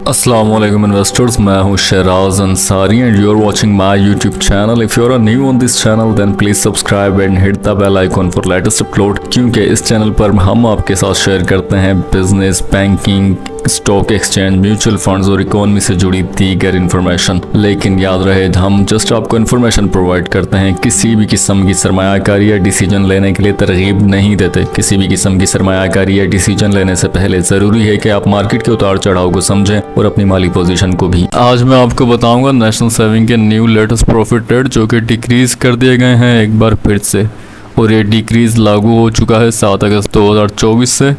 अस्सलाम वालेकुम इन्वेस्टर्स, मैं हूं Shahraj Ansari and you are watching my YouTube channel. If you are new on this channel then please subscribe and hit the bell icon for latest upload, क्योंकि इस channel पर हम आपके साथ शेयर करते हैं business, banking, stock exchange, mutual funds और economy से जुड़ी दीगर इन्फॉर्मेशन। लेकिन याद रहे, हम जस्ट आपको इन्फॉर्मेशन प्रोवाइड करते हैं, किसी भी किस्म की सरमायाकारी या डिसीजन लेने के लिए तरगीब नहीं देते। किसी भी किस्म की सरमायाकारी या डिसीजन लेने से पहले ज़रूरी है कि आप मार्केट के उतार चढ़ाव को समझें और अपनी माली पोजीशन को भी। आज मैं आपको बताऊंगा नेशनल सेविंग के न्यू लेटेस्ट प्रॉफिट रेट जो कि डिक्रीज कर दिए गए हैं एक बार फिर से, और ये डिक्रीज लागू हो चुका है 7 अगस्त 2024 से।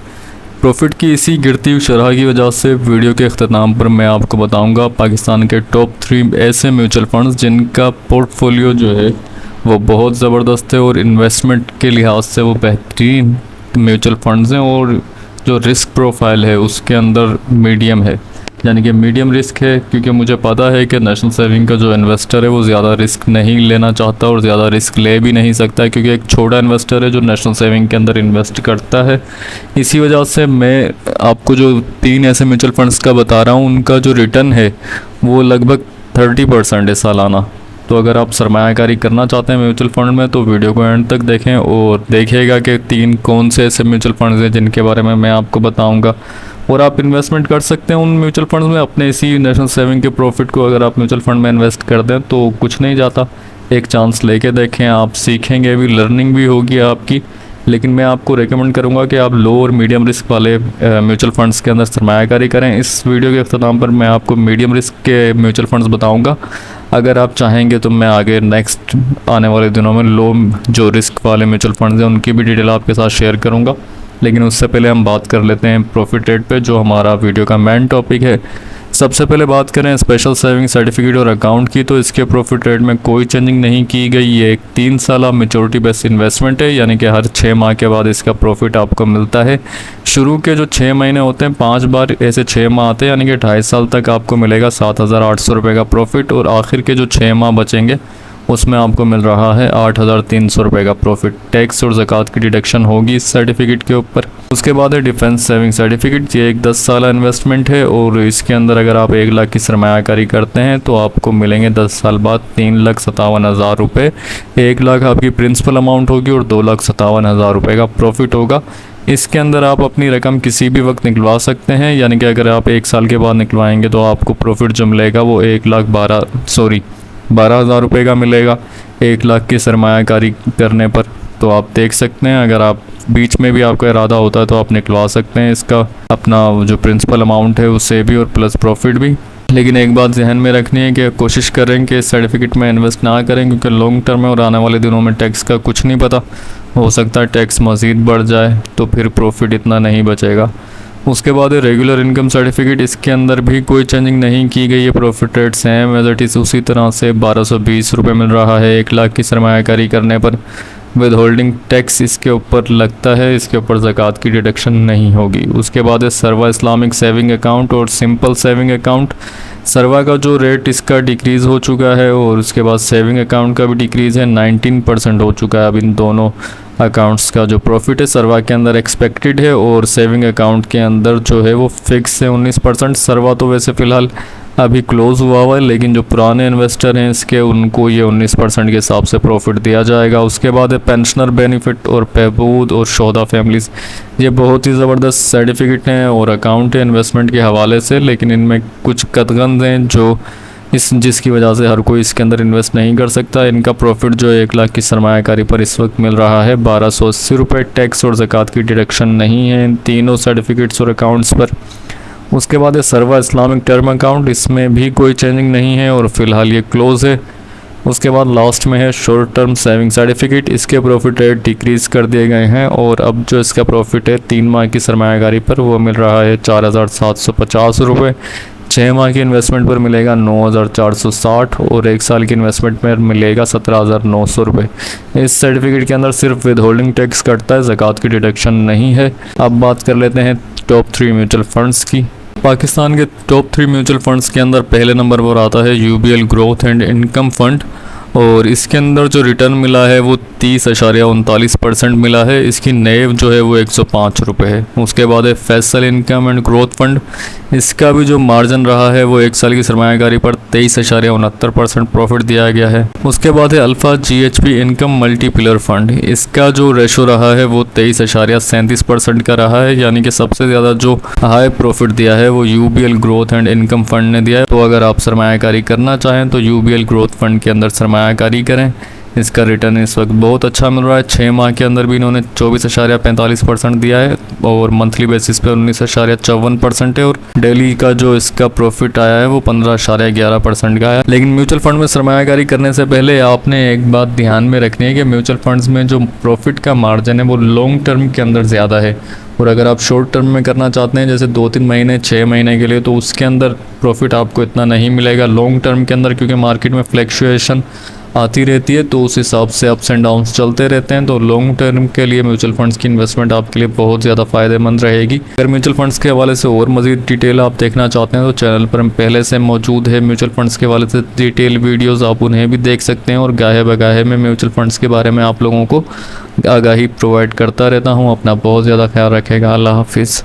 प्रॉफिट की इसी गिरती हुई शरह की वजह से वीडियो के अख्ताम पर मैं आपको बताऊंगा पाकिस्तान के टॉप 3 ऐसे म्यूचुअल फंड्स जिनका पोर्टफोलियो जो है वो बहुत ज़बरदस्त है और इन्वेस्टमेंट के लिहाज से वो बेहतरीन म्यूचुअल फंड्स हैं, और जो रिस्क प्रोफाइल है उसके अंदर मीडियम है, यानी कि मीडियम रिस्क है। क्योंकि मुझे पता है कि नेशनल सेविंग का जो इन्वेस्टर है वो ज़्यादा रिस्क नहीं लेना चाहता और ज़्यादा रिस्क ले भी नहीं सकता, क्योंकि एक छोटा इन्वेस्टर है जो नेशनल सेविंग के अंदर इन्वेस्ट करता है। इसी वजह से मैं आपको जो 3 ऐसे म्यूचुअल फंड्स का बता रहा हूँ उनका जो रिटर्न है वो लगभग 30% है सालाना। तो अगर आप सरमायाकारी करना चाहते हैं म्यूचुअल फंड में तो वीडियो को एंड तक देखें और देखिएगा कि 3 कौन से ऐसे म्यूचुअल फंड्स हैं जिनके बारे में मैं आपको बताऊंगा, और आप इन्वेस्टमेंट कर सकते हैं उन म्यूचुअल फंड्स में। अपने इसी नेशनल सेविंग के प्रॉफिट को अगर आप म्यूचुअल फंड में इन्वेस्ट कर दें तो कुछ नहीं जाता। एक चांस लेके देखें, आप सीखेंगे भी, लर्निंग भी होगी आपकी। लेकिन मैं आपको रेकमेंड करूंगा कि आप लो और मीडियम रिस्क वाले म्यूचुअल फंड्स के अंदर सरमायाकारी करें। इस वीडियो के अख्ताम पर मैं आपको मीडियम रिस्क के म्यूचुअल फंड्स बताऊंगा। अगर आप चाहेंगे तो मैं आगे नेक्स्ट आने वाले दिनों में लो जो रिस्क वाले म्यूचुअल फंड्स हैं उनकी भी डिटेल आपके साथ शेयर करूंगा। लेकिन उससे पहले हम बात कर लेते हैं प्रॉफिट रेट पे, जो हमारा वीडियो का मेन टॉपिक है। सबसे पहले बात करें स्पेशल सेविंग सर्टिफिकेट और अकाउंट की, तो इसके प्रॉफिट रेट में कोई चेंजिंग नहीं की गई। ये एक 3 साल मेच्योरिटी बेस्ड इन्वेस्टमेंट है, यानी कि हर 6 माह के बाद इसका प्रॉफिट आपको मिलता है। शुरू के जो 6 महीने होते हैं 5 बार ऐसे 6 माह आते हैं, यानी कि 2.5 साल तक आपको मिलेगा 7,800 रुपये का प्रॉफिट, और आखिर के जो 6 माह बचेंगे उसमें आपको मिल रहा है 8,300 रुपये का प्रॉफिट। टैक्स और ज़कात की डिडक्शन होगी इस सर्टिफिकेट के ऊपर। उसके बाद है डिफेंस सेविंग सर्टिफिकेट। ये एक 10 साल इन्वेस्टमेंट है और इसके अंदर अगर आप 1 लाख की सरमायाकारी करते हैं तो आपको मिलेंगे 10 साल बाद 3,57,000 रुपये। 1 लाख आपकी प्रिंसिपल अमाउंट होगी और 2,57,000 रुपये का प्रॉफिट होगा। इसके अंदर आप अपनी रकम किसी भी वक्त निकलवा सकते हैं, यानी कि अगर आप 1 साल के बाद निकलवाएंगे तो आपको प्रॉफिट जो मिलेगा वो 12,000 रुपये का मिलेगा 1 लाख की सरमायाकारी करने पर। तो आप देख सकते हैं, अगर आप बीच में भी आपका इरादा होता है तो आप निकलवा सकते हैं इसका अपना जो प्रिंसिपल अमाउंट है उससे भी और प्लस प्रॉफिट भी। लेकिन एक बात जहन में रखनी है कि कोशिश करें कि सर्टिफिकेट में इन्वेस्ट ना करें, क्योंकि लॉन्ग टर्म में और आने वाले दिनों में टैक्स का कुछ नहीं पता, हो सकता है टैक्स मज़ीद बढ़ जाए तो फिर प्रॉफिट इतना नहीं बचेगा। उसके बाद है रेगुलर इनकम सर्टिफिकेट। इसके अंदर भी कोई चेंजिंग नहीं की गई है, profit rate same as it is उसी तरह से 1,220 रुपये मिल रहा है 1 लाख की सरमायाकारी करने पर। विद होल्डिंग टैक्स इसके ऊपर लगता है, इसके ऊपर ज़कात की डिडक्शन नहीं होगी। उसके बाद है सर्वा इस्लामिक सेविंग अकाउंट और सिंपल सेविंग अकाउंट। सर्वा का जो रेट इसका डिक्रीज़ हो चुका है और उसके बाद सेविंग अकाउंट का भी डिक्रीज़ है, 19% हो चुका है अब इन दोनों अकाउंट्स का। जो प्रॉफिट है सर्वा के अंदर एक्सपेक्टेड है और सेविंग अकाउंट के अंदर जो है वो फिक्स है 19%। सर्वा तो वैसे फ़िलहाल अभी क्लोज़ हुआ हुआ है, लेकिन जो पुराने इन्वेस्टर हैं इसके उनको ये 19% के हिसाब से प्रॉफिट दिया जाएगा। उसके बाद है पेंशनर बेनिफिट और बहबूद और शोहदा फैमिलीज़। ये बहुत ही ज़बरदस्त सर्टिफिकेट हैं और अकाउंट है इन्वेस्टमेंट के हवाले से, लेकिन इनमें कुछ कतगंज हैं जो जिसकी वजह से हर कोई इसके अंदर इन्वेस्ट नहीं कर सकता। इनका प्रॉफिट जो 1 लाख की सरमायाकारी पर इस वक्त मिल रहा है 1,280 रुपये। टैक्स और ज़कात की डिडक्शन नहीं है इन तीनों सर्टिफिकेट्स और अकाउंट्स पर। उसके बाद है सर्वा इस्लामिक टर्म अकाउंट। इसमें भी कोई चेंजिंग नहीं है और फ़िलहाल ये क्लोज़ है। उसके बाद लास्ट में है शॉर्ट टर्म सेविंग सर्टिफिकेट। इसके प्रॉफिट रेट डिक्रीज़ कर दिए गए हैं और अब जो इसका प्रॉफिट है 3 माह की सरमायाकारी पर वो मिल रहा है 4,750 रुपये। 6 माह की इन्वेस्टमेंट पर मिलेगा 9,460 और 1 साल की इन्वेस्टमेंट पर मिलेगा 17,900 रुपये। इस सर्टिफिकेट के अंदर सिर्फ विद होल्डिंग टैक्स कटता है, ज़कात की डिडक्शन नहीं है। अब बात कर लेते हैं टॉप 3 म्यूचुअल फंड्स की। पाकिस्तान के टॉप 3 म्यूचुअल फंड्स के अंदर पहले नंबर पर आता है UBL growth and income fund. और इसके अंदर जो रिटर्न मिला है वो 30.39% मिला है। इसकी नेव जो है वो 105 रुपये है। उसके बाद है Faisal income and growth fund. इसका भी जो मार्जिन रहा है वो 1 साल की सरमायाकारी पर 23.69% प्रॉफिट दिया गया है। उसके बाद है अल्फा GHP इनकम मल्टीपिलर फंड। इसका जो रेशो रहा है वो 23.37% का रहा है, यानी कि सबसे ज़्यादा जो हाई प्रॉफिट दिया है वो UBL growth and income fund ने दिया है। तो अगर आप सरमायाकारी करना चाहें तो UBL ग्रोथ फंड के अंदर सरमायाकारी करें। इसका रिटर्न इस वक्त बहुत अच्छा मिल रहा है। 6 माह के अंदर भी इन्होंने 24.45% दिया है और मंथली बेसिस पे 19.54% है। और डेली का जो इसका प्रॉफिट आया है वो 15.11% का आया। लेकिन म्यूचुअल फंड में सरमायाकारी करने से पहले आपने एक बात ध्यान में रखनी है कि म्यूचुअल फंड्स में जो प्रॉफिट का मार्जिन है वो लॉन्ग टर्म के अंदर ज़्यादा है। और अगर आप शॉर्ट टर्म में करना चाहते हैं जैसे 2-3 महीने 6 महीने के लिए, तो उसके अंदर प्रॉफिट आपको इतना नहीं मिलेगा। लॉन्ग टर्म के अंदर क्योंकि मार्केट में फ्लैक्चुएशन आती रहती है तो उस हिसाब से अप्स एंड डाउन्स चलते रहते हैं। तो लॉन्ग टर्म के लिए म्यूचुअल फंड्स की इन्वेस्टमेंट आपके लिए बहुत ज़्यादा फ़ायदेमंद रहेगी। अगर म्यूचुअल फंड्स के हवाले से और मज़ीद डिटेल आप देखना चाहते हैं तो चैनल पर हम पहले से मौजूद है म्यूचुअल फंड्स के हवाले से डिटेल वीडियोज़, आप उन्हें भी देख सकते हैं। और गाहे बगाहे में म्यूचुअल फंड्स के बारे में आप लोगों को आगाही प्रोवाइड करता रहता हूँ। अपना बहुत ज़्यादा ख्याल रखेगा। अल्लाह हाफिज़।